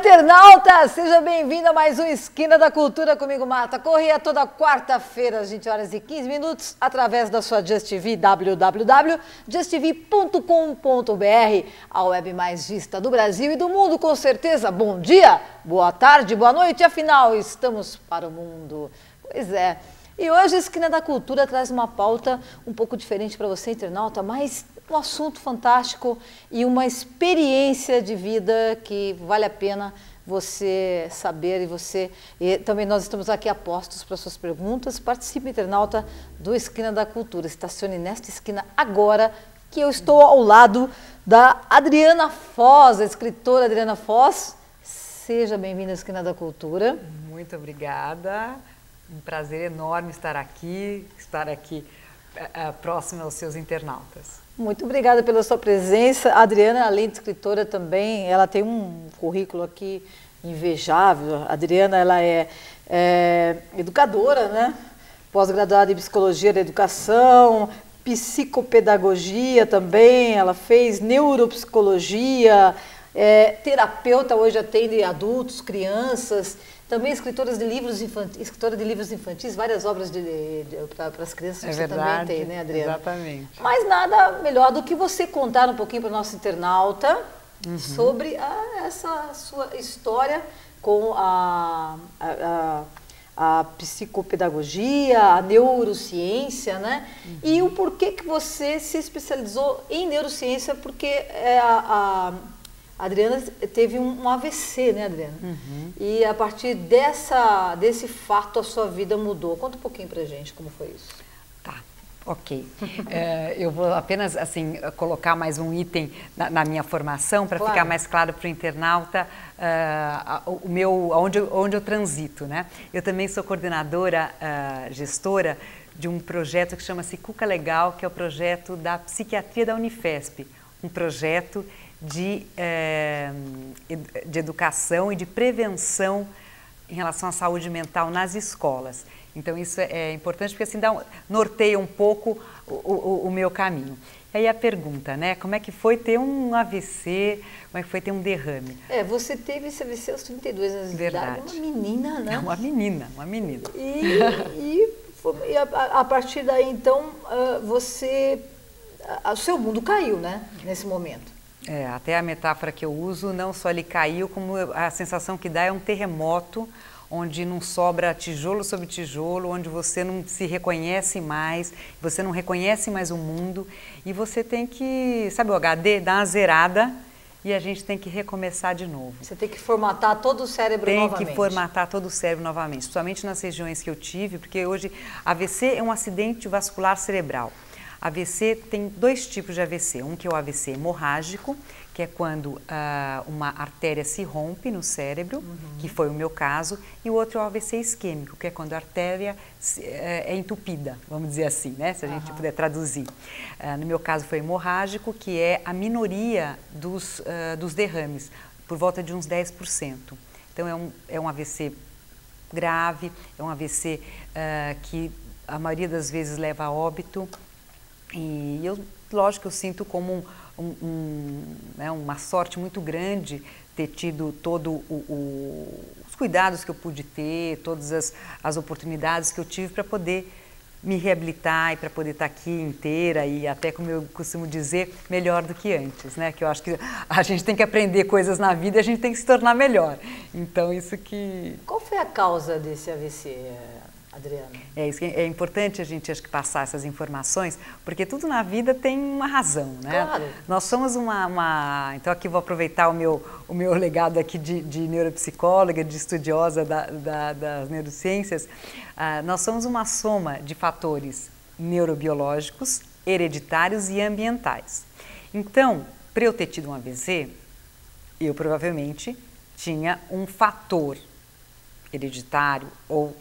internauta! Seja bem-vindo a mais um Esquina da Cultura comigo, Marta Corrêa, toda quarta-feira às 20 horas e 15 minutos, através da sua Just TV, www.justtv.com.br, a web mais vista do Brasil e do mundo, com certeza. Bom dia, boa tarde, boa noite, afinal, estamos para o mundo. Pois é. E hoje a Esquina da Cultura traz uma pauta um pouco diferente para você, internauta, mas um assunto fantástico e uma experiência de vida que vale a pena você saber e também nós estamos aqui a postos para suas perguntas. Participe, internauta, do Esquina da Cultura. Estacione nesta esquina agora, que eu estou ao lado da Adriana Foz, a escritora Adriana Foz. Seja bem-vinda à Esquina da Cultura. Muito obrigada. Um prazer enorme estar aqui próxima aos seus internautas. Muito obrigada pela sua presença. A Adriana, além de escritora também, ela tem um currículo aqui invejável. A Adriana, ela é educadora, né? Pós-graduada em Psicologia da Educação, Psicopedagogia também, ela fez Neuropsicologia, terapeuta, hoje atende adultos, crianças, também escritora de livros infantis, várias obras para as crianças que você também tem, né, Adriana? Exatamente. Mas nada melhor do que você contar um pouquinho para o nosso internauta sobre essa sua história com a psicopedagogia, a neurociência, né? E o porquê que você se especializou em neurociência, porque a Adriana teve um AVC, né, Adriana? E a partir desse fato a sua vida mudou. Conta um pouquinho pra gente como foi isso. Tá, ok. Eu vou apenas assim colocar mais um item na minha formação para ficar mais claro para o internauta onde eu transito, né? Eu também sou coordenadora, gestora de um projeto que chama-se Cuca Legal, que é o projeto da psiquiatria da Unifesp, um projeto de educação e de prevenção em relação à saúde mental nas escolas. Então isso é importante porque assim norteia um pouco o meu caminho. E aí a pergunta, né? Como é que foi ter um AVC? Como é que foi ter um derrame? Você teve esse AVC aos 32 anos de idade, uma menina, né? Uma menina. E a partir daí, então, o seu mundo caiu, né? Nesse momento. Até a metáfora que eu uso, não só ele caiu, como a sensação que dá é um terremoto, onde não sobra tijolo sobre tijolo, onde você não se reconhece mais, você não reconhece mais o mundo, e você tem que, sabe o HD? Dar uma zerada e a gente tem que recomeçar de novo. Você tem que formatar todo o cérebro novamente. Tem que formatar todo o cérebro novamente, principalmente nas regiões que eu tive, porque hoje AVC é um acidente vascular cerebral. AVC tem dois tipos de AVC, um que é o AVC hemorrágico, que é quando uma artéria se rompe no cérebro, que foi o meu caso, e o outro é o AVC isquêmico, que é quando a artéria é entupida, vamos dizer assim, né? Se a gente puder traduzir. No meu caso foi hemorrágico, que é a minoria dos derrames, por volta de uns 10%. Então é um AVC grave, é um AVC que a maioria das vezes leva a óbito. E lógico, eu sinto como uma sorte muito grande ter tido todos os cuidados que eu pude ter, todas as oportunidades que eu tive para poder me reabilitar e para poder estar aqui inteira e até, como eu costumo dizer, melhor do que antes, né? Que eu acho que a gente tem que aprender coisas na vida e a gente tem que se tornar melhor. Então, isso que... Qual foi a causa desse AVC, Adriana? É importante a gente, acho que, passar essas informações, porque tudo na vida tem uma razão, né? Claro. Nós somos então aqui vou aproveitar o meu legado aqui de neuropsicóloga, de estudiosa das neurociências. Nós somos uma soma de fatores neurobiológicos, hereditários e ambientais. Então, para eu ter tido um AVC, eu provavelmente tinha um fator hereditário ou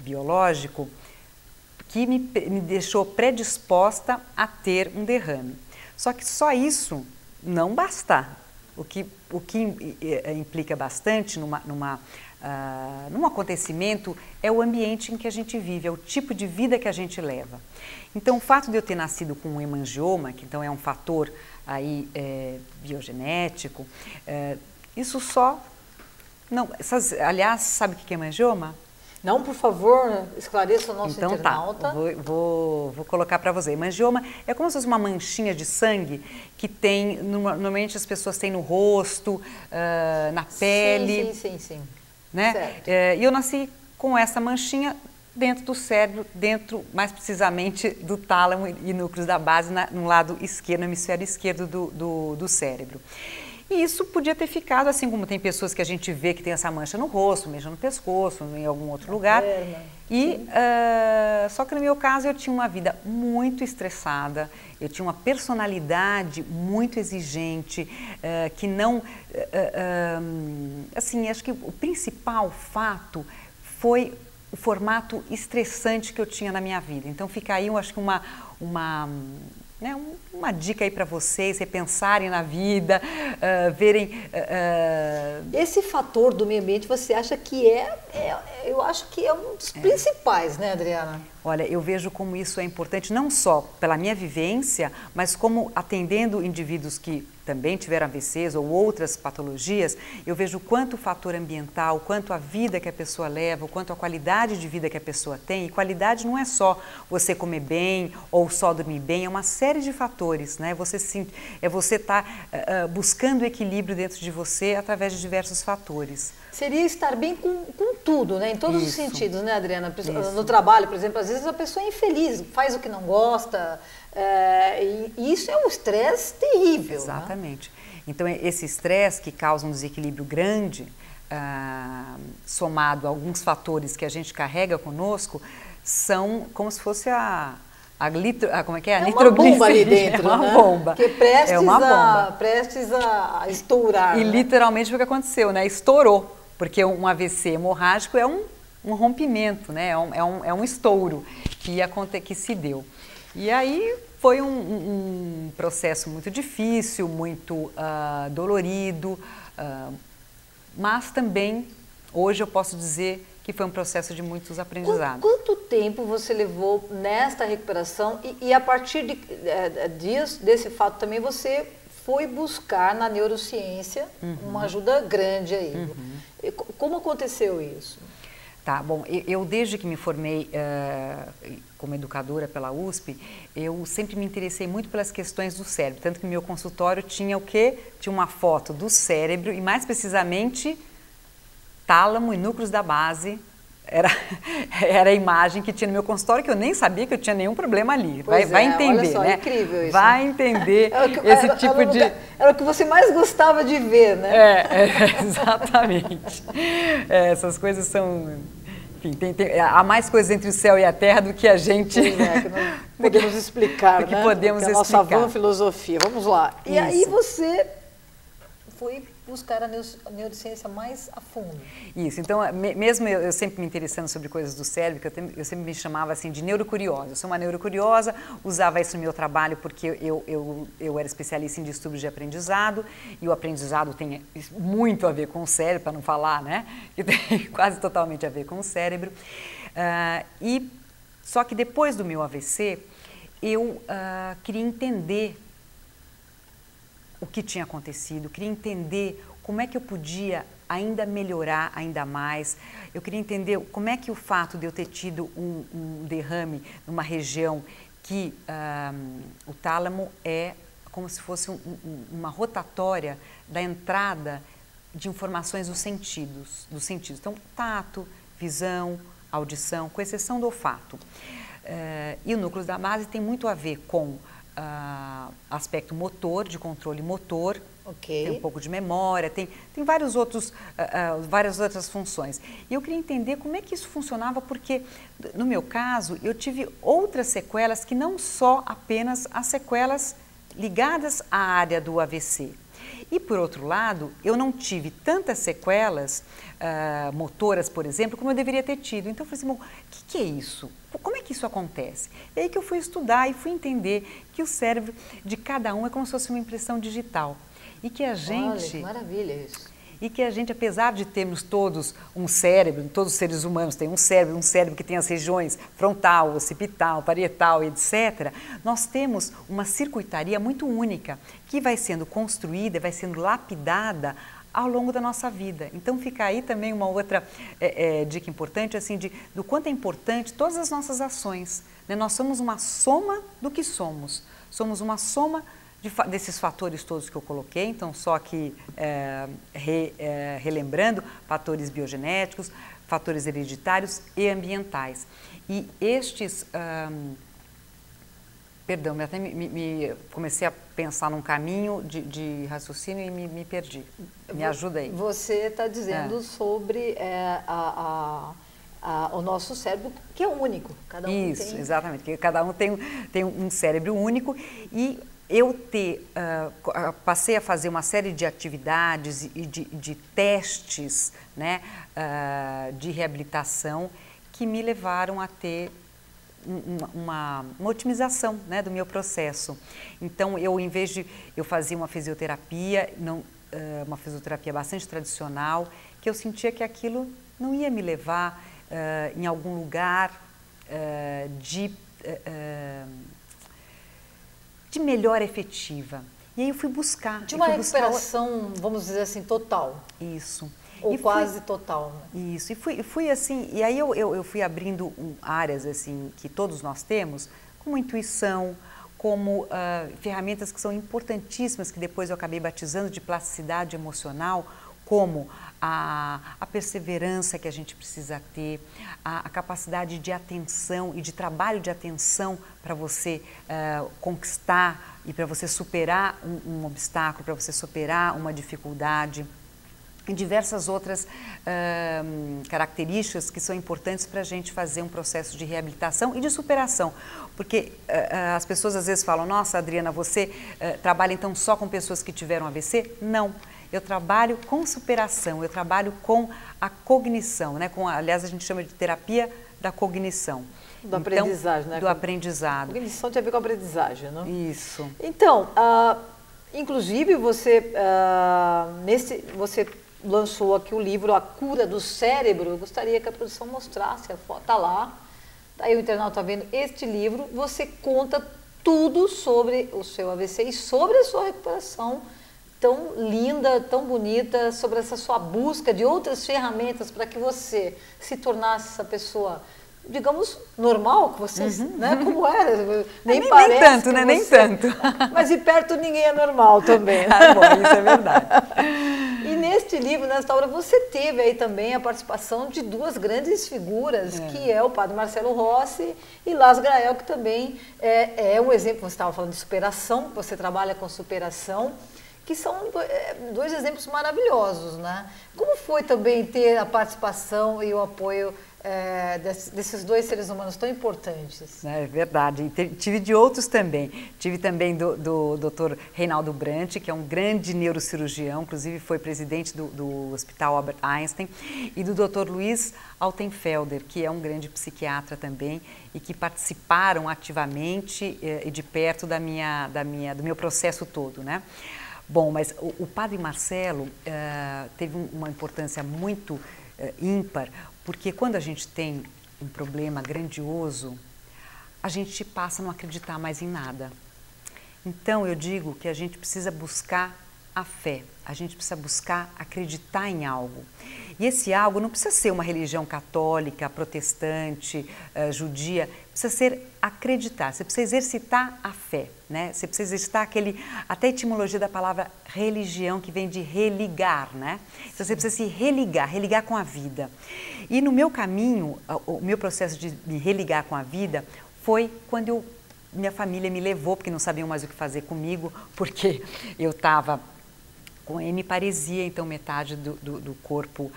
biológico que me deixou predisposta a ter um derrame. Só que só isso não basta. O que implica bastante num acontecimento é o ambiente em que a gente vive, é o tipo de vida que a gente leva. Então, o fato de eu ter nascido com um hemangioma, que então é um fator aí, biogenético, Isso só... Não, aliás, sabe o que é hemangioma? Não, por favor, esclareça o nosso internauta. Então tá, vou colocar para você. Hemangioma é como se fosse uma manchinha de sangue que tem, normalmente as pessoas têm no rosto, na pele. Sim. Né? Certo. E eu nasci com essa manchinha dentro do cérebro, dentro, mais precisamente, do tálamo e núcleos da base, no lado esquerdo, no hemisfério esquerdo do cérebro. E isso podia ter ficado, assim como tem pessoas que a gente vê que tem essa mancha no rosto, mancha no pescoço, em algum outro lugar. Só que no meu caso eu tinha uma vida muito estressada, eu tinha uma personalidade muito exigente, que não... assim, acho que o principal fato foi o formato estressante que eu tinha na minha vida. Então fica aí, eu acho que uma dica aí para vocês repensarem na vida, verem... Esse fator do meio ambiente você acha que eu acho que é um dos principais, né, Adriana? Olha, eu vejo como isso é importante não só pela minha vivência, mas como atendendo indivíduos que também tiveram AVCs ou outras patologias, eu vejo o quanto o fator ambiental, o quanto a vida que a pessoa leva, o quanto a qualidade de vida que a pessoa tem, e qualidade não é só você comer bem ou só dormir bem, é uma série de fatores, né? Você tá buscando equilíbrio dentro de você através de diversos fatores. Seria estar bem com tudo, né? Em todos os sentidos, né, Adriana? No trabalho, por exemplo, às vezes a pessoa é infeliz, faz o que não gosta, e isso é um estresse terrível. Exatamente. Né? Então, esse estresse que causa um desequilíbrio grande, somado a alguns fatores que a gente carrega conosco, são como se fosse como é que é? É uma bomba ali dentro, é uma bomba. Que prestes a estourar. E literalmente foi o que aconteceu, né? Estourou, porque um AVC hemorrágico é um rompimento, né? É um estouro que se deu. E aí foi um processo muito difícil, muito dolorido, mas também hoje eu posso dizer que foi um processo de muitos aprendizados. Quanto tempo você levou nesta recuperação e a partir desse fato também você foi buscar na neurociência uma ajuda grande aí? Como aconteceu isso? Tá, bom, eu desde que me formei como educadora pela USP, eu sempre me interessei muito pelas questões do cérebro, tanto que meu consultório tinha o quê? Tinha uma foto do cérebro e mais precisamente tálamo e núcleos da base, era a imagem que tinha no meu consultório, que eu nem sabia que eu tinha nenhum problema ali. Vai entender, olha só, né? Incrível isso. Vai entender esse tipo de... Era o que você mais gostava de ver, né? Exatamente. Essas coisas são... Enfim, há mais coisas entre o céu e a terra do que a gente... que não podemos explicar, né? Podemos explicar. A nossa van filosofia. Vamos lá. E aí você foi buscar a neurociência mais a fundo. Isso, então, mesmo eu sempre me interessando sobre coisas do cérebro, que eu sempre me chamava assim de neurocuriosa. Eu sou uma neurocuriosa, usava isso no meu trabalho porque eu era especialista em distúrbios de aprendizado, e o aprendizado tem muito a ver com o cérebro, para não falar, né? Que tem quase totalmente a ver com o cérebro. Só que depois do meu AVC, eu queria entender o que tinha acontecido, queria entender como é que eu podia ainda melhorar ainda mais. Eu queria entender como é que o fato de eu ter tido um derrame numa região que o tálamo é como se fosse uma rotatória da entrada de informações dos sentidos. Então, tato, visão, audição, com exceção do olfato. E o núcleo da base tem muito a ver com aspecto motor, de controle motor, tem um pouco de memória, tem várias outras funções. E eu queria entender como é que isso funcionava, porque no meu caso eu tive outras sequelas que não só apenas as sequelas ligadas à área do AVC. E por outro lado, eu não tive tantas sequelas motoras, por exemplo, como eu deveria ter tido. Então eu falei assim, bom, o que é isso? Como é que isso acontece? E aí que eu fui estudar e fui entender que o cérebro de cada um é como se fosse uma impressão digital. E que a gente... Olha, que maravilha isso. e que a gente, apesar de termos todos um cérebro, todos os seres humanos têm um cérebro que tem as regiões frontal, occipital, parietal, etc., nós temos uma circuitaria muito única que vai sendo construída, vai sendo lapidada ao longo da nossa vida. Então fica aí também uma outra dica importante, assim, do quanto é importante todas as nossas ações, né? Nós somos uma soma do que somos, somos uma soma desses fatores todos que eu coloquei, então só aqui relembrando, fatores biogenéticos, fatores hereditários e ambientais. E estes... Perdão, até comecei a pensar num caminho de raciocínio e me perdi. Me ajuda aí. Você está dizendo sobre o nosso cérebro, que é único. Cada um Isso, tem... exatamente. Que cada um tem um cérebro único e eu passei a fazer uma série de atividades e de testes, né, de reabilitação que me levaram a ter uma otimização, né, do meu processo. Então, em vez de eu fazia uma fisioterapia, uma fisioterapia bastante tradicional, que eu sentia que aquilo não ia me levar em algum lugar de melhor efetiva. E aí eu fui buscar. De uma recuperação, vamos dizer assim, total. Isso. Ou quase total. Né? Isso, e fui assim, e aí eu fui abrindo áreas assim que todos nós temos, como intuição, como ferramentas que são importantíssimas, que depois eu acabei batizando de plasticidade emocional, como a perseverança que a gente precisa ter, a capacidade de atenção e de trabalho de atenção para você conquistar e para você superar um obstáculo, para você superar uma dificuldade. E diversas outras características que são importantes para a gente fazer um processo de reabilitação e de superação. Porque as pessoas às vezes falam, nossa, Adriana, você trabalha então só com pessoas que tiveram AVC? Não, eu trabalho com superação, eu trabalho com a cognição, né? Aliás, a gente chama de terapia da cognição. Do aprendizagem, né? Do aprendizado. Cognição tem a ver com a aprendizagem, não? Isso. Então, inclusive você lançou aqui o livro A Cura do Cérebro. Eu gostaria que a produção mostrasse, a foto está lá, aí o internauta está vendo este livro. Você conta tudo sobre o seu AVC e sobre a sua recuperação tão linda, tão bonita, sobre essa sua busca de outras ferramentas para que você se tornasse essa pessoa, digamos, normal, que você, né, como é, nem parece tanto, né, nem tanto. Mas de perto ninguém é normal também. Ah, bom, isso é verdade. E neste livro, nesta obra, você teve aí também a participação de duas grandes figuras, que é o padre Marcelo Rossi e Las Grael, que também é um exemplo. Você estava falando de superação, você trabalha com superação, que são dois exemplos maravilhosos, né? Como foi também ter a participação e o apoio desses dois seres humanos tão importantes? É verdade, tive de outros também. Tive também do Dr. Reinaldo Brant, que é um grande neurocirurgião, inclusive foi presidente do Hospital Albert Einstein, e do Dr. Luiz Altenfelder, que é um grande psiquiatra também, e que participaram ativamente e de perto do meu processo todo, né? Bom, mas o padre Marcelo teve uma importância muito ímpar, porque quando a gente tem um problema grandioso, a gente passa a não acreditar mais em nada. Então eu digo que a gente precisa buscar a fé, a gente precisa buscar acreditar em algo. E esse algo não precisa ser uma religião católica, protestante, judia, precisa ser acreditar, você precisa exercitar a fé, né? Você precisa exercitar até a etimologia da palavra religião, que vem de religar, né? Então você precisa se religar com a vida. E no meu caminho, o meu processo de me religar com a vida foi quando minha família me levou, porque não sabiam mais o que fazer comigo, porque eu estava com hemiparesia, então metade do corpo,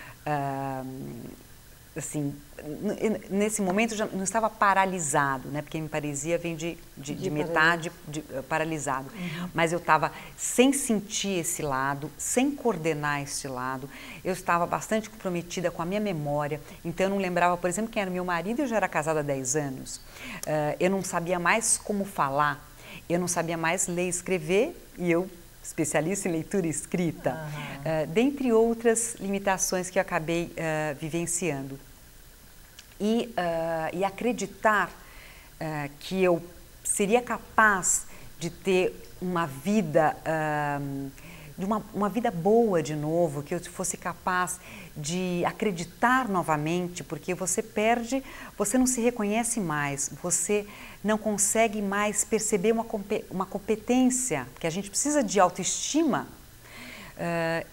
assim, nesse momento já não estava paralisado, né? Porque hemiparesia vem de metade paralisado. Mas eu estava sem sentir esse lado, sem coordenar esse lado. Eu estava bastante comprometida com a minha memória, então eu não lembrava, por exemplo, quem era meu marido. Eu já era casada há 10 anos. Eu não sabia mais como falar, eu não sabia mais ler e escrever, e eu especialista em leitura e escrita, dentre outras limitações que eu acabei vivenciando. E acreditar que eu seria capaz de ter uma vida, uma vida boa de novo, que eu fosse capaz de acreditar novamente, porque você perde, você não se reconhece mais, você não consegue mais perceber uma competência, porque a gente precisa de autoestima.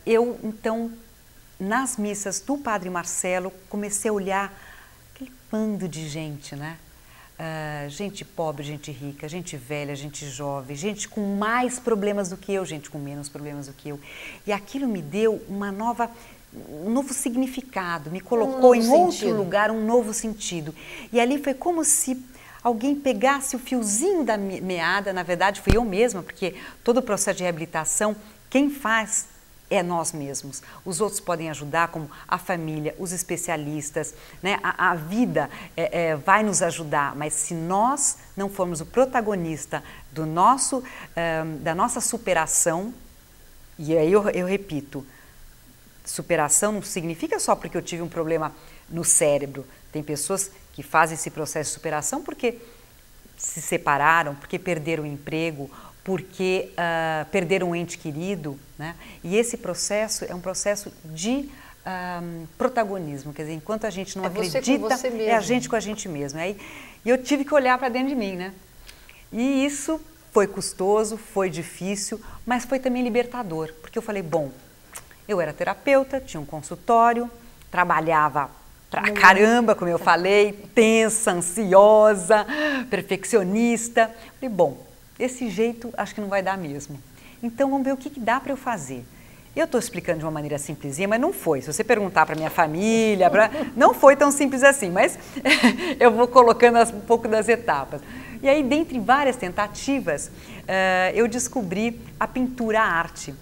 Eu, então, nas missas do Padre Marcelo, comecei a olhar aquele bando de gente, né? Gente pobre, gente rica, gente velha, gente jovem, gente com mais problemas do que eu, gente com menos problemas do que eu. E aquilo me deu um novo significado, me colocou em outro lugar, um novo sentido. E ali foi como se alguém pegasse o fiozinho da meada, na verdade fui eu mesma, porque todo o processo de reabilitação, quem faz é nós mesmos. Os outros podem ajudar, como a família, os especialistas, né? A vida vai nos ajudar, mas se nós não formos o protagonista da nossa superação, e aí eu repito, superação não significa só porque eu tive um problema no cérebro. Tem pessoas que fazem esse processo de superação porque se separaram, porque perderam o emprego, porque perderam um ente querido, né? E esse processo é um processo de protagonismo, quer dizer, enquanto a gente não acredita, é a gente com a gente mesmo. E eu tive que olhar para dentro de mim, né? E isso foi custoso, foi difícil, mas foi também libertador, porque eu falei, bom, eu era terapeuta, tinha um consultório, trabalhava pra caramba, como eu falei, tensa, ansiosa, perfeccionista. Falei, bom, desse jeito acho que não vai dar mesmo. Então vamos ver o que dá para eu fazer. Eu estou explicando de uma maneira simplesinha, mas não foi. Se você perguntar para minha família, não foi tão simples assim, mas eu vou colocando um pouco das etapas. E aí, dentre várias tentativas, eu descobri a pintura, a arte.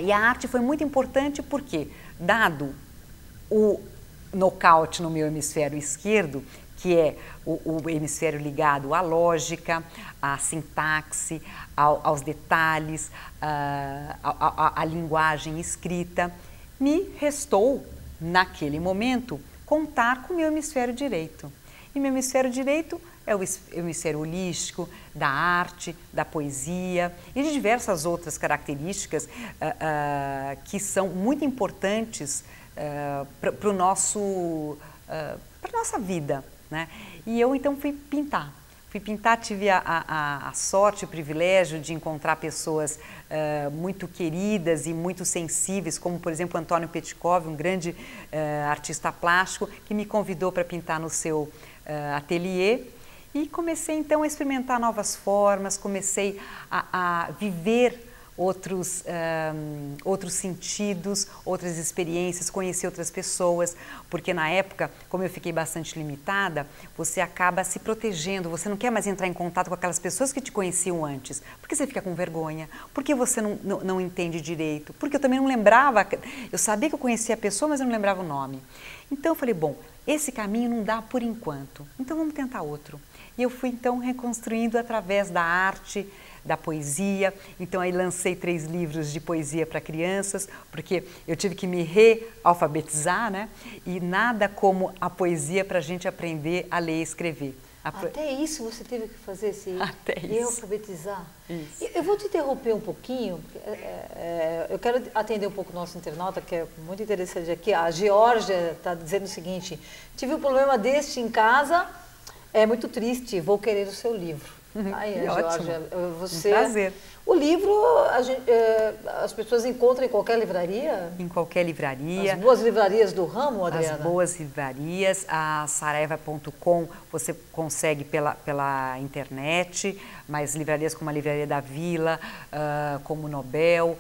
E a arte foi muito importante porque, dado o nocaute no meu hemisfério esquerdo, que é o hemisfério ligado à lógica, à sintaxe, aos detalhes, à linguagem escrita, me restou, naquele momento, contar com o meu hemisfério direito. E meu hemisfério direito é o hemisfério holístico, da arte, da poesia e de diversas outras características que são muito importantes para a nossa vida, né? E eu então fui pintar, tive a sorte, o privilégio de encontrar pessoas muito queridas e muito sensíveis, como por exemplo Antônio Petkov, um grande artista plástico, que me convidou para pintar no seu ateliê. E comecei então a experimentar novas formas, comecei a viver outros sentidos, outras experiências, conhecer outras pessoas, porque na época, como eu fiquei bastante limitada, você acaba se protegendo, você não quer mais entrar em contato com aquelas pessoas que te conheciam antes, porque você fica com vergonha, porque você não entende direito, porque eu também não lembrava, eu sabia que eu conhecia a pessoa, mas eu não lembrava o nome. Então eu falei, bom, esse caminho não dá por enquanto, então vamos tentar outro. E eu fui então reconstruindo através da arte, da poesia. Então aí lancei 3 livros de poesia para crianças, porque eu tive que me realfabetizar, né? E nada como a poesia para a gente aprender a ler e escrever. Até isso você teve que fazer, se realfabetizar? Isso. Eu vou te interromper um pouquinho, eu quero atender um pouco o nosso internauta, que é muito interessante aqui. A Geórgia está dizendo o seguinte: tive um problema deste em casa, é muito triste, vou querer o seu livro. Aí, Geórgia, você... Um prazer. O livro, as pessoas encontram em qualquer livraria? Em qualquer livraria. As boas livrarias do ramo, Adriana? As boas livrarias, a saraiva.com você consegue pela internet, mas livrarias como a Livraria da Vila, como Nobel,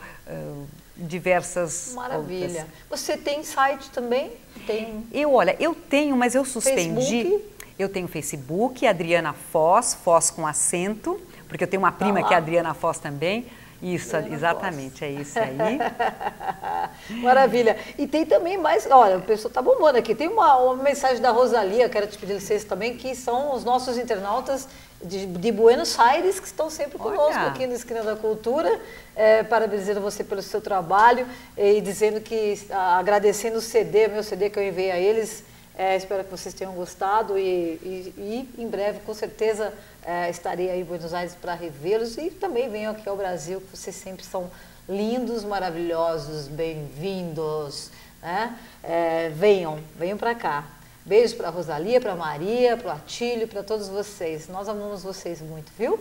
diversas Maravilha. outras. Você tem site também? Eu tenho, mas eu suspendi. Facebook? Eu tenho Facebook, Adriana Foz, Foz com acento, porque eu tenho uma prima que é Adriana Foz também. Isso, Adriana exatamente, Foz. É isso aí. Maravilha. E tem também mais, olha, o pessoal tá bombando aqui. Tem uma mensagem da Rosalia, quero te pedir licença também, que são os nossos internautas de Buenos Aires, que estão sempre conosco aqui no Esquina da Cultura, parabenizando você pelo seu trabalho e dizendo que, agradecendo o CD, meu CD que eu enviei a eles, espero que vocês tenham gostado e em breve, com certeza, estarei aí em Buenos Aires para revê-los e também venham aqui ao Brasil, que vocês sempre são lindos, maravilhosos, bem-vindos, né? Venham para cá. Beijos para a Rosalia, para a Maria, para o Atílio, para todos vocês. Nós amamos vocês muito, viu?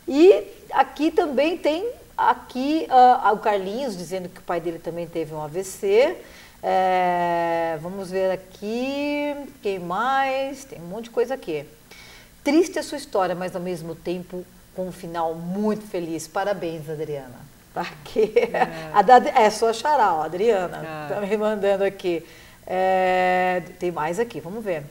E aqui também tem o Carlinhos dizendo que o pai dele também teve um AVC. Vamos ver aqui, quem mais? Tem um monte de coisa aqui. Triste a sua história, mas ao mesmo tempo com um final muito feliz. Parabéns, Adriana. Tá aqui. Sua xará, ó, Adriana. Tá me mandando aqui. Tem mais aqui, vamos ver.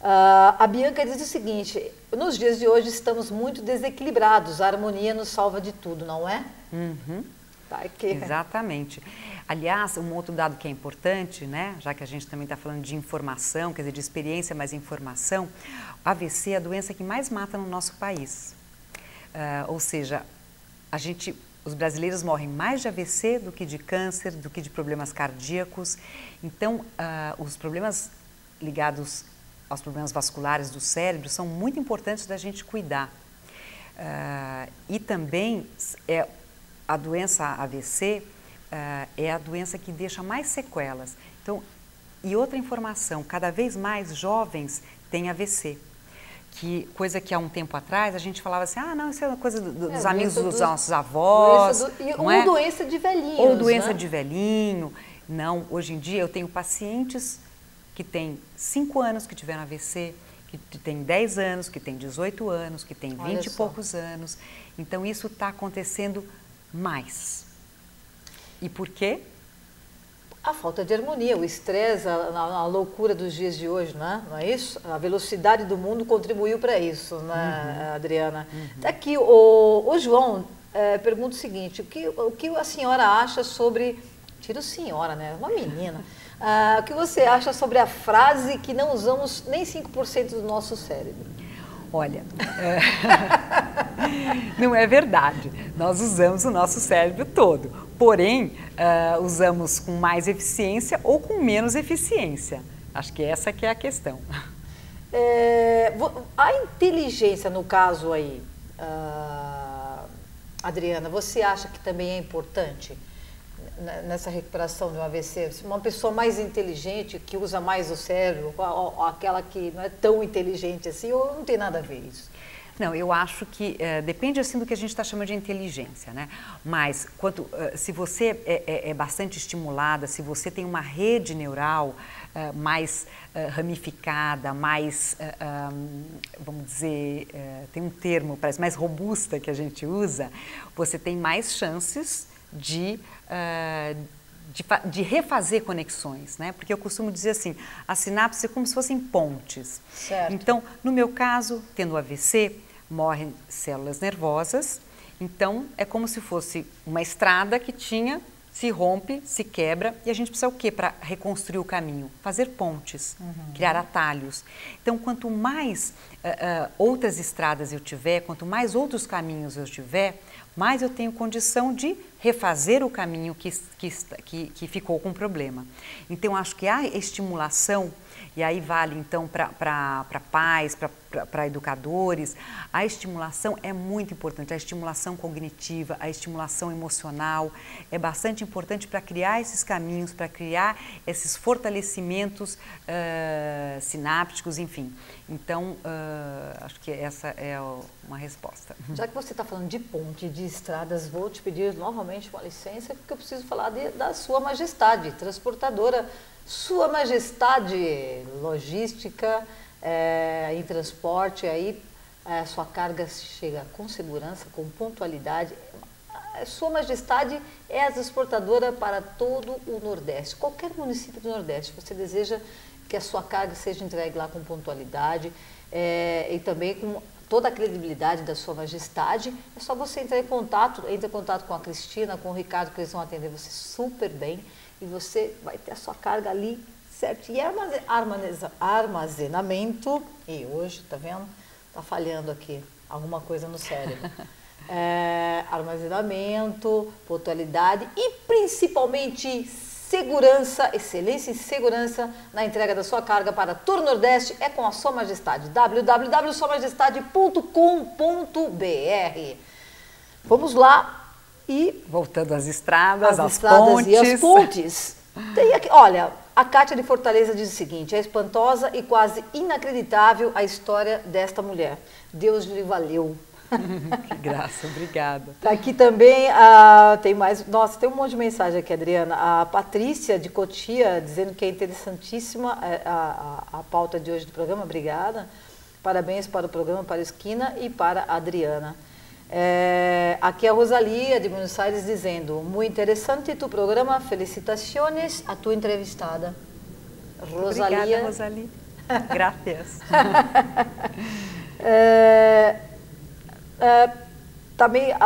A Bianca diz o seguinte: nos dias de hoje estamos muito desequilibrados, a harmonia nos salva de tudo, não é? Uhum. Tá aqui. Exatamente. Aliás, um outro dado que é importante, né, já que a gente também está falando de informação, quer dizer, de experiência, mas informação, o AVC é a doença que mais mata no nosso país. Ou seja, os brasileiros morrem mais de AVC do que de câncer, do que de problemas cardíacos. Então, os problemas ligados aos problemas vasculares do cérebro são muito importantes da gente cuidar. E também a doença AVC é a doença que deixa mais sequelas. Então, e outra informação, cada vez mais jovens têm AVC. Coisa que há um tempo atrás a gente falava assim, não, isso é uma coisa dos amigos dos nossos avós. Ou doença de velhinho. Ou doença de velhinho. Não, hoje em dia eu tenho pacientes que têm 5 anos que tiveram AVC, que têm 10 anos, que têm 18 anos, que têm 20 e poucos anos. Então isso está acontecendo mais. E por quê? A falta de harmonia, o estresse, a loucura dos dias de hoje, né? Não é isso? A velocidade do mundo contribuiu para isso, né, Adriana? Aqui, o João pergunta o seguinte: o que a senhora acha sobre... Tira o senhora, né? Uma menina. O que você acha sobre a frase que não usamos nem 5% do nosso cérebro? Olha, não é verdade. Nós usamos o nosso cérebro todo. Porém, usamos com mais eficiência ou com menos eficiência. Acho que essa que é a questão. A inteligência, no caso aí, Adriana, você acha que também é importante nessa recuperação de um AVC? Uma pessoa mais inteligente, que usa mais o cérebro, ou aquela que não é tão inteligente assim, ou não tem nada a ver isso? Não, eu acho que depende assim do que a gente está chamando de inteligência, né? Mas se você é bastante estimulada, se você tem uma rede neural mais ramificada, mais, vamos dizer, tem um termo, parece mais robusta que a gente usa, você tem mais chances de refazer conexões, né? Porque eu costumo dizer assim, a sinapse é como se fossem pontes. Certo. Então, no meu caso, tendo AVC, morrem células nervosas, então é como se fosse uma estrada que se rompe, se quebra, e a gente precisa o quê para reconstruir o caminho? Fazer pontes, criar atalhos. Então, quanto mais outras estradas eu tiver, quanto mais outros caminhos eu tiver, mais eu tenho condição de refazer o caminho que ficou com problema. Então, acho que a estimulação, e aí vale então para pais, para educadores, a estimulação é muito importante, a estimulação cognitiva, a estimulação emocional é bastante importante para criar esses caminhos, para criar esses fortalecimentos sinápticos, enfim. Então, acho que essa é uma resposta. Já que você está falando de ponte, de estradas, vou te pedir novamente uma licença, porque eu preciso falar da Sua Majestade, transportadora Sua Majestade, logística, em transporte, aí sua carga chega com segurança, com pontualidade. Sua Majestade é a transportadora para todo o Nordeste, qualquer município do Nordeste. Você deseja que a sua carga seja entregue lá com pontualidade e também com toda a credibilidade da Sua Majestade, é só você entrar em contato, entre em contato com a Cristina, com o Ricardo, que eles vão atender você super bem e você vai ter a sua carga ali, certo? E armazenamento, e hoje, tá vendo? Tá falhando aqui alguma coisa no cérebro. Armazenamento, pontualidade e principalmente segurança, excelência e segurança na entrega da sua carga para Tour Nordeste é com a Sua Majestade, www.suamajestade.com.br. Vamos lá e... Voltando às estradas, às pontes. E as pontes. Tem aqui, olha, a Kátia de Fortaleza diz o seguinte: é espantosa e quase inacreditável a história desta mulher. Deus lhe valeu. Que graça, obrigada. Tá aqui também, tem mais, nossa, tem um monte de mensagem aqui, Adriana. A Patrícia de Cotia dizendo que é interessantíssima a pauta de hoje do programa, obrigada. Parabéns para o programa, para a Esquina e para a Adriana. Aqui a Rosalia de Buenos Aires dizendo: muito interessante tu programa, felicitações a tua entrevistada. Rosalia. Obrigada, Rosalia. Graças.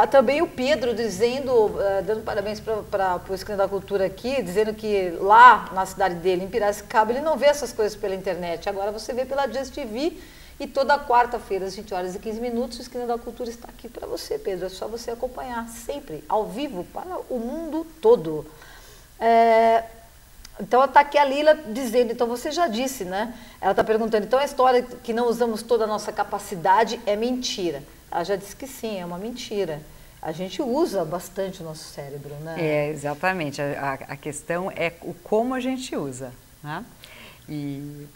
Também o Pedro dizendo, dando parabéns para o Esquina da Cultura aqui, dizendo que lá na cidade dele, em Piracicaba, ele não vê essas coisas pela internet. Agora você vê pela Just TV e toda quarta-feira, às 20h15, o Esquina da Cultura está aqui para você, Pedro. É só você acompanhar sempre, ao vivo, para o mundo todo. Então, está aqui a Lila dizendo, então você já disse, né? Ela está perguntando, então a história que não usamos toda a nossa capacidade é mentira. Ela já disse que sim, é uma mentira. A gente usa bastante o nosso cérebro, né? Exatamente. A questão é o como a gente usa, né? E...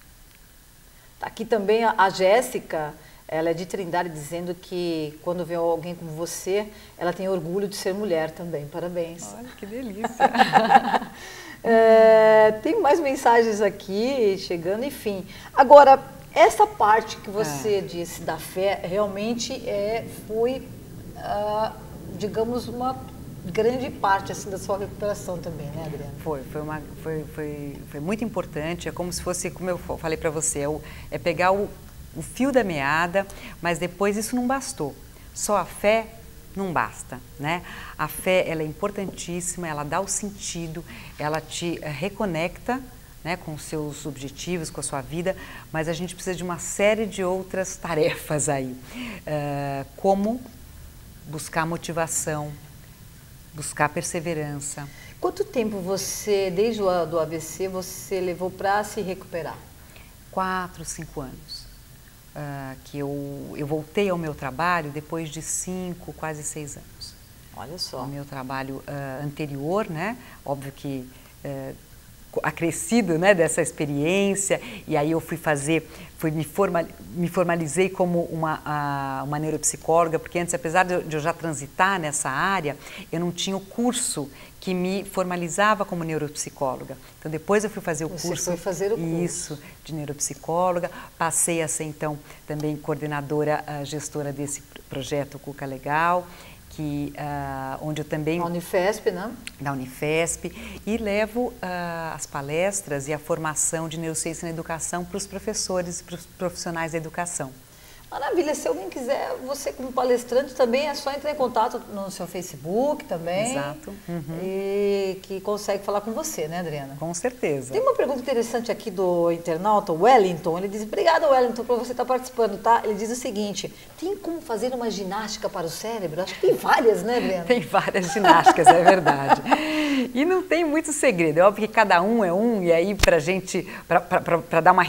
Tá aqui também a Jéssica, ela é de Trindade, dizendo que quando vê alguém como você, ela tem orgulho de ser mulher também. Parabéns. Olha, que delícia. Tem mais mensagens aqui chegando, enfim. Agora, essa parte que você disse da fé, realmente foi, digamos, uma grande parte assim, da sua recuperação também, né, Adriana? Foi muito importante. É como se fosse, como eu falei para você, é pegar o fio da meada, mas depois isso não bastou. Só a fé não basta, né? A fé, ela é importantíssima, ela dá o sentido, ela te reconecta, né, com os seus objetivos, com a sua vida, mas a gente precisa de uma série de outras tarefas aí, como buscar motivação, buscar perseverança. Quanto tempo você, desde o do AVC, você levou para se recuperar? 4, 5 anos. Que eu voltei ao meu trabalho depois de 5, quase 6 anos. Olha só. O meu trabalho anterior, né? Óbvio que acrescido, né, dessa experiência, e aí eu me formalizei como uma neuropsicóloga, porque antes, apesar de eu já transitar nessa área, eu não tinha o curso que me formalizava como neuropsicóloga. Então depois eu fui fazer o curso. Você foi fazer o curso. Isso, de neuropsicóloga, passei a ser então também coordenadora, gestora desse projeto Cuca Legal, onde eu também... Na Unifesp, né? Da Unifesp, e levo as palestras e a formação de neurociência na educação para os professores e para os profissionais da educação. Maravilha, se alguém quiser, você como palestrante também, é só entrar em contato no seu Facebook também. Exato. E que consegue falar com você, né, Adriana? Com certeza. Tem uma pergunta interessante aqui do internauta, Wellington. Ele diz: obrigada, Wellington, por você estar participando, tá? Ele diz o seguinte: tem como fazer uma ginástica para o cérebro? Acho que tem várias, né, Adriana? Tem várias ginásticas, é verdade. E não tem muito segredo. É óbvio que cada um é um, e aí pra gente, para dar uma,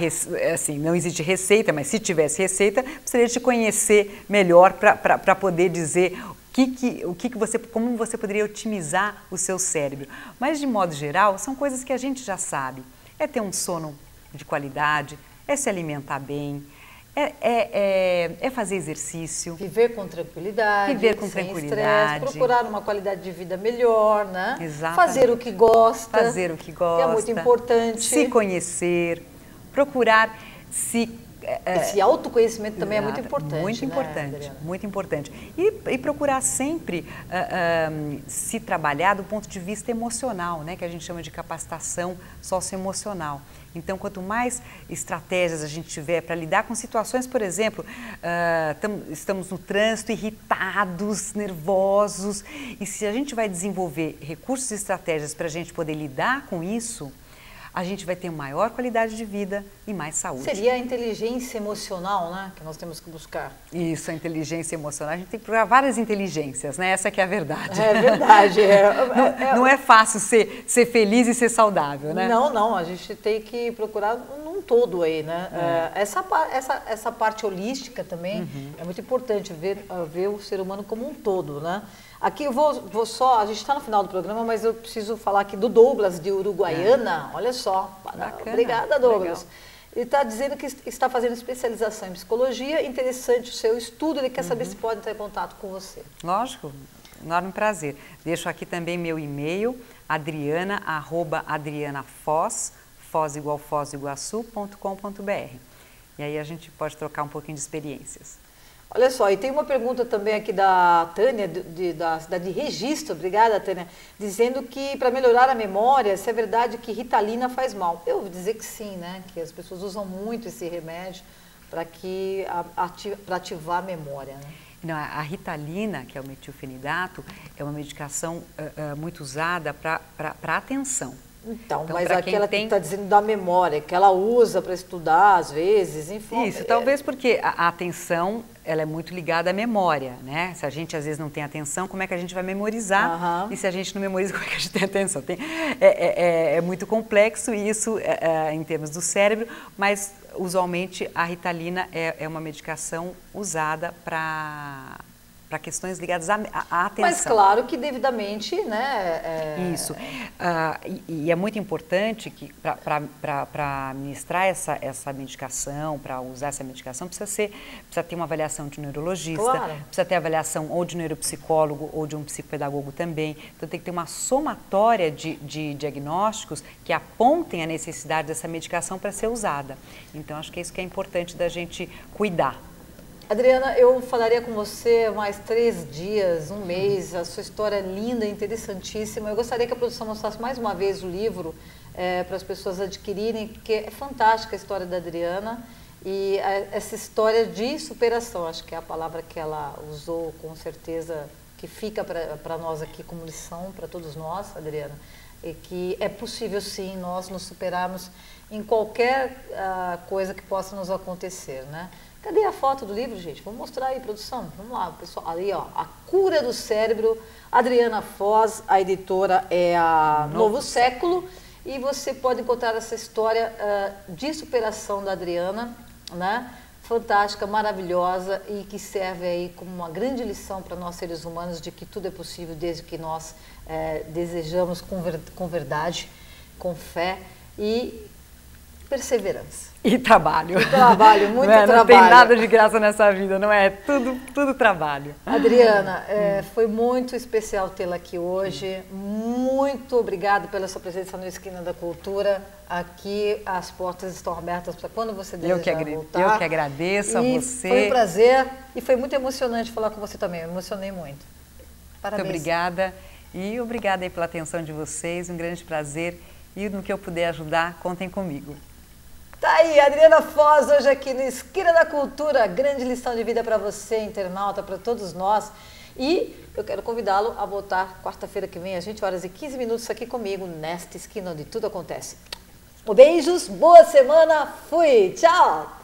assim, não existe receita, mas se tivesse receita, precisaria te conhecer melhor para poder dizer como você poderia otimizar o seu cérebro. Mas, de modo geral, são coisas que a gente já sabe. É ter um sono de qualidade, é se alimentar bem, é fazer exercício. Viver com tranquilidade. Viver com tranquilidade. Estresse, procurar uma qualidade de vida melhor, né? Exatamente. Fazer o que gosta. Fazer o que gosta. Que é muito importante. Se conhecer, procurar se Esse autoconhecimento também é muito importante. Muito importante, né, muito importante. E procurar sempre se trabalhar do ponto de vista emocional, né, que a gente chama de capacitação socioemocional. Então, quanto mais estratégias a gente tiver para lidar com situações, por exemplo, estamos no trânsito irritados, nervosos, e se a gente vai desenvolver recursos e estratégias para a gente poder lidar com isso, a gente vai ter maior qualidade de vida e mais saúde. Seria a inteligência emocional, né, que nós temos que buscar. Isso, a inteligência emocional. A gente tem que procurar várias inteligências, né? Essa que é a verdade. É verdade. Não é fácil ser feliz e ser saudável, né? Não. A gente tem que procurar num todo aí, né? Essa parte holística também é muito importante, ver o ser humano como um todo, né? Aqui eu vou só, a gente está no final do programa, mas eu preciso falar aqui do Douglas de Uruguaiana. Olha só. Bacana. Obrigada, Douglas. Legal. Ele está dizendo que está fazendo especialização em psicologia. Interessante o seu estudo. Ele quer saber se pode entrar em contato com você. Lógico, enorme prazer. Deixo aqui também meu e-mail, adriana@adrianafoz, Foz igual Foz do Iguaçu.com.br. E aí a gente pode trocar um pouquinho de experiências. Olha só, e tem uma pergunta também aqui da Tânia, da cidade de Registro, obrigada, Tânia, dizendo que para melhorar a memória, se é verdade que Ritalina faz mal. Eu vou dizer que sim, né? Que as pessoas usam muito esse remédio para ativar a memória, né? Não, a Ritalina, que é o metilfenidato, é uma medicação muito usada para atenção. Então, mas aquela que está dizendo da memória, que ela usa para estudar às vezes, enfim. Isso, talvez porque a atenção, ela é muito ligada à memória, né? Se a gente às vezes não tem atenção, como é que a gente vai memorizar? E se a gente não memoriza, como é que a gente tem atenção? É muito complexo isso em termos do cérebro, mas usualmente a Ritalina é uma medicação usada para questões ligadas à atenção. Mas claro que devidamente, né? Isso. E é muito importante que para ministrar essa medicação, para usar essa medicação, precisa ter uma avaliação de neurologista, claro. Precisa ter avaliação ou de neuropsicólogo ou de um psicopedagogo também. Então tem que ter uma somatória de diagnósticos que apontem a necessidade dessa medicação para ser usada. Então acho que é isso que é importante da gente cuidar. Adriana, eu falaria com você mais 3 dias, um mês, a sua história é linda, interessantíssima. Eu gostaria que a produção mostrasse mais uma vez o livro para as pessoas adquirirem, porque é fantástica a história da Adriana e essa história de superação, acho que é a palavra que ela usou com certeza, que fica para nós aqui como lição, para todos nós, Adriana, e que é possível sim nós nos superarmos em qualquer coisa que possa nos acontecer, né? Cadê a foto do livro, gente? Vamos mostrar aí, produção. Vamos lá, pessoal. Ali, ó, A Cura do Cérebro, Adriana Foz, a editora é a Novo Século. E você pode encontrar essa história de superação da Adriana, né? Fantástica, maravilhosa e que serve aí como uma grande lição para nós seres humanos de que tudo é possível desde que nós desejamos com verdade, com fé e perseverança. E trabalho. Muito trabalho. Não tem nada de graça nessa vida, não é? Tudo trabalho. Adriana, foi muito especial tê-la aqui hoje. Muito obrigada pela sua presença no Esquina da Cultura. Aqui as portas estão abertas para quando você desejar voltar. Eu que agradeço a você. Foi um prazer e foi muito emocionante falar com você também. Eu me emocionei muito. Parabéns. Muito obrigada e obrigada aí pela atenção de vocês. Um grande prazer e no que eu puder ajudar, contem comigo. Tá aí, Adriana Foz, hoje aqui no Esquina da Cultura, grande lição de vida para você, internauta, para todos nós. E eu quero convidá-lo a voltar quarta-feira que vem, às 20h15, aqui comigo, nesta esquina onde tudo acontece. Beijos, boa semana, fui, tchau!